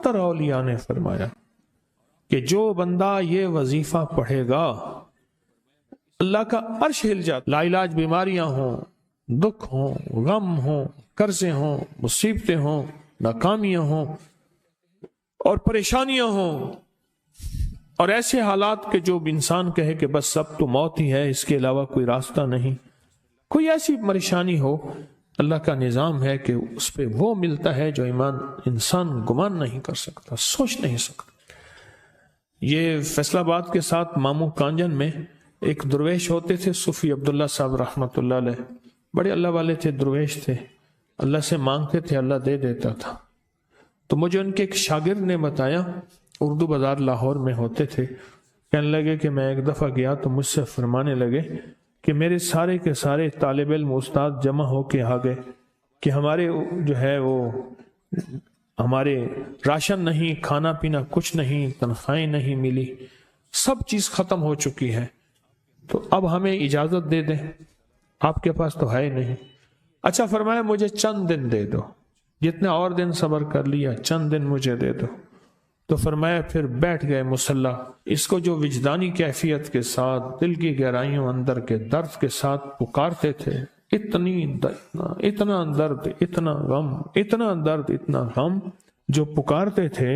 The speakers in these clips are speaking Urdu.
تر اولیاء نے فرمایا کہ جو بندہ یہ وظیفہ پڑھے گا اللہ کا عرش ہل جاتا، لا علاج بیماریاں ہوں، دکھ ہوں، غم ہوں، قرضے ہوں، مصیبتیں ہوں، ناکامیاں ہوں اور پریشانیاں ہوں اور ایسے حالات کہ جو انسان کہے کہ بس سب تو موت ہی ہے، اس کے علاوہ کوئی راستہ نہیں، کوئی ایسی پریشانی ہو، اللہ کا نظام ہے کہ اس پہ وہ ملتا ہے جو انسان گمان نہیں کر سکتا، سوچ نہیں سکتا۔ یہ فیصل آباد کے ساتھ مامو کانجن میں ایک درویش ہوتے تھے، صوفی عبداللہ صاحب رحمۃ اللہ علیہ، بڑے اللہ والے تھے، درویش تھے، اللہ سے مانگتے تھے، اللہ دے دیتا تھا۔ تو مجھے ان کے ایک شاگرد نے بتایا، اردو بازار لاہور میں ہوتے تھے، کہنے لگے کہ میں ایک دفعہ گیا تو مجھ سے فرمانے لگے کہ میرے سارے کے سارے طالب علم استاد جمع ہو کے آ گئے کہ ہمارے جو ہے وہ ہمارے راشن نہیں، کھانا پینا کچھ نہیں، تنخواہیں نہیں ملی، سب چیز ختم ہو چکی ہے، تو اب ہمیں اجازت دے دیں، آپ کے پاس تو ہے نہیں۔ اچھا فرمایا مجھے چند دن دے دو، جتنے اور دن صبر کر لیا، چند دن مجھے دے دو۔ تو فرمایا پھر بیٹھ گئے مصلی، اس کو جو وجدانی کیفیت کے ساتھ دل کی گہرائیوں اندر کے درد کے ساتھ پکارتے تھے، اتنا درد، اتنا غم، اتنا درد، اتنا غم جو پکارتے تھے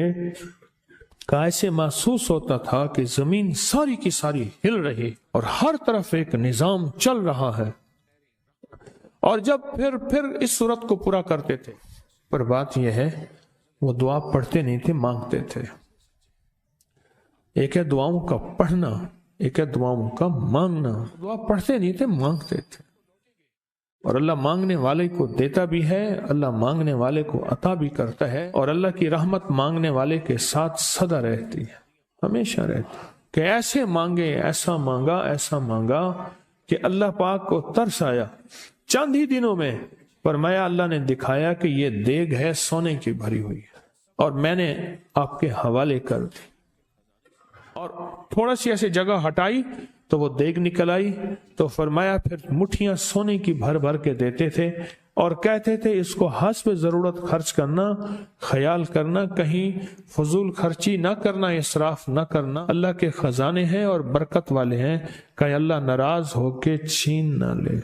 کہ ایسے محسوس ہوتا تھا کہ زمین ساری کی ساری ہل رہی اور ہر طرف ایک نظام چل رہا ہے۔ اور جب پھر اس صورت کو پورا کرتے تھے، پر بات یہ ہے وہ دعا پڑھتے نہیں تھے، مانگتے تھے۔ ایک ہے دعاؤں کا پڑھنا، ایک ہے دعاؤں کا مانگنا۔ دعا پڑھتے نہیں تھے، مانگتے تھے، اور اللہ مانگنے والے کو دیتا بھی ہے، اللہ مانگنے والے کو عطا بھی کرتا ہے، اور اللہ کی رحمت مانگنے والے کے ساتھ سدا رہتی ہے، ہمیشہ رہتی ہے، کہ ایسے مانگے، ایسا مانگا، ایسا مانگا کہ اللہ پاک کو ترس آیا۔ چند ہی دنوں میں فرمایا اللہ نے دکھایا کہ یہ دیگ ہے سونے کی بھری ہوئی ہے، اور میں نے آپ کے حوالے کر دی، اور تھوڑا سی ایسے جگہ ہٹائی تو وہ دیگ نکل آئی، تو فرمایا پھر مٹھیاں سونے کی بھر بھر کے دیتے تھے، اور کہتے تھے اس کو حسب ضرورت خرچ کرنا، خیال کرنا، کہیں فضول خرچی نہ کرنا، اسراف نہ کرنا، اللہ کے خزانے ہیں اور برکت والے ہیں، کہ اللہ ناراض ہو کے چھین نہ لے،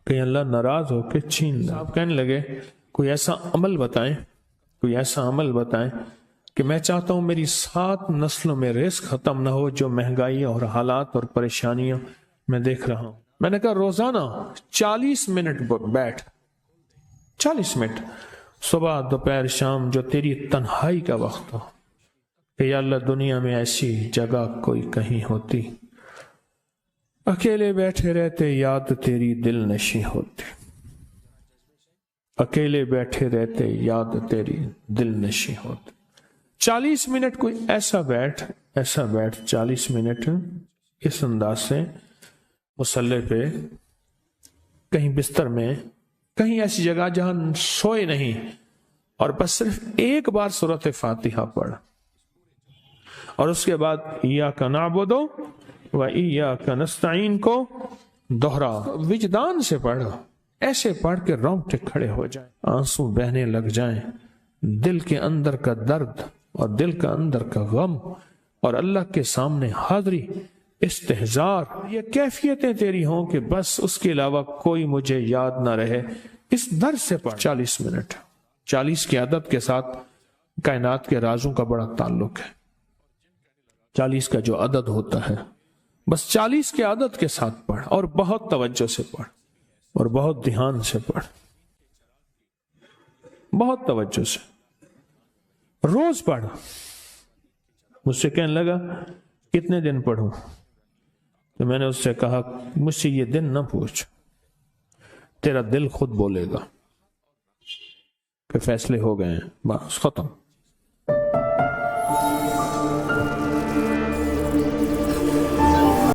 کہ اللہ ناراض ہو کے چھین لے۔ آپ کہنے لگے کوئی ایسا عمل بتائیں، کوئی ایسا عمل بتائیں کہ میں چاہتا ہوں میری 7 نسلوں میں رزق ختم نہ ہو، جو مہنگائی اور حالات اور پریشانیاں میں دیکھ رہا ہوں۔ میں نے کہا روزانہ 40 منٹ بیٹھ، 40 منٹ صبح دوپہر شام، جو تیری تنہائی کا وقت ہو، کہ یا اللہ دنیا میں ایسی جگہ کوئی کہیں ہوتی، اکیلے بیٹھے رہتے یاد تیری دل نشیں ہوتی، اکیلے بیٹھے رہتے یاد تیری دل نشیں ہوتی۔ 40 منٹ کوئی ایسا بیٹھ 40 منٹ اس انداز سے مصلی پہ، کہیں بستر میں، کہیں ایسی جگہ جہاں سوئے نہیں، اور بس صرف ایک بار سورۃ فاتحہ پڑھ، اور اس کے بعد ایاک نعبد و ایاک نستعین کو دوہرا، وجدان سے پڑھ، ایسے پڑھ کے رونگٹے کھڑے ہو جائیں، آنسو بہنے لگ جائیں، دل کے اندر کا درد اور دل کا اندر کا غم، اور اللہ کے سامنے حاضری، استحضار، یہ کیفیتیں تیری ہوں کہ بس اس کے علاوہ کوئی مجھے یاد نہ رہے، اس درد سے پڑھ 40 منٹ۔ 40 کی عدد کے ساتھ کائنات کے رازوں کا بڑا تعلق ہے، 40 کا جو عدد ہوتا ہے، بس 40 کے عدد کے ساتھ پڑھ، اور بہت توجہ سے پڑھ، اور بہت دھیان سے پڑھ، بہت توجہ سے، روز پڑھ۔ مجھ سے کہنے لگا کتنے دن پڑھوں؟ تو میں نے اس سے کہا مجھ سے یہ دن نہ پوچھ، تیرا دل خود بولے گا کہ فیصلے ہو گئے ہیں، بس ختم۔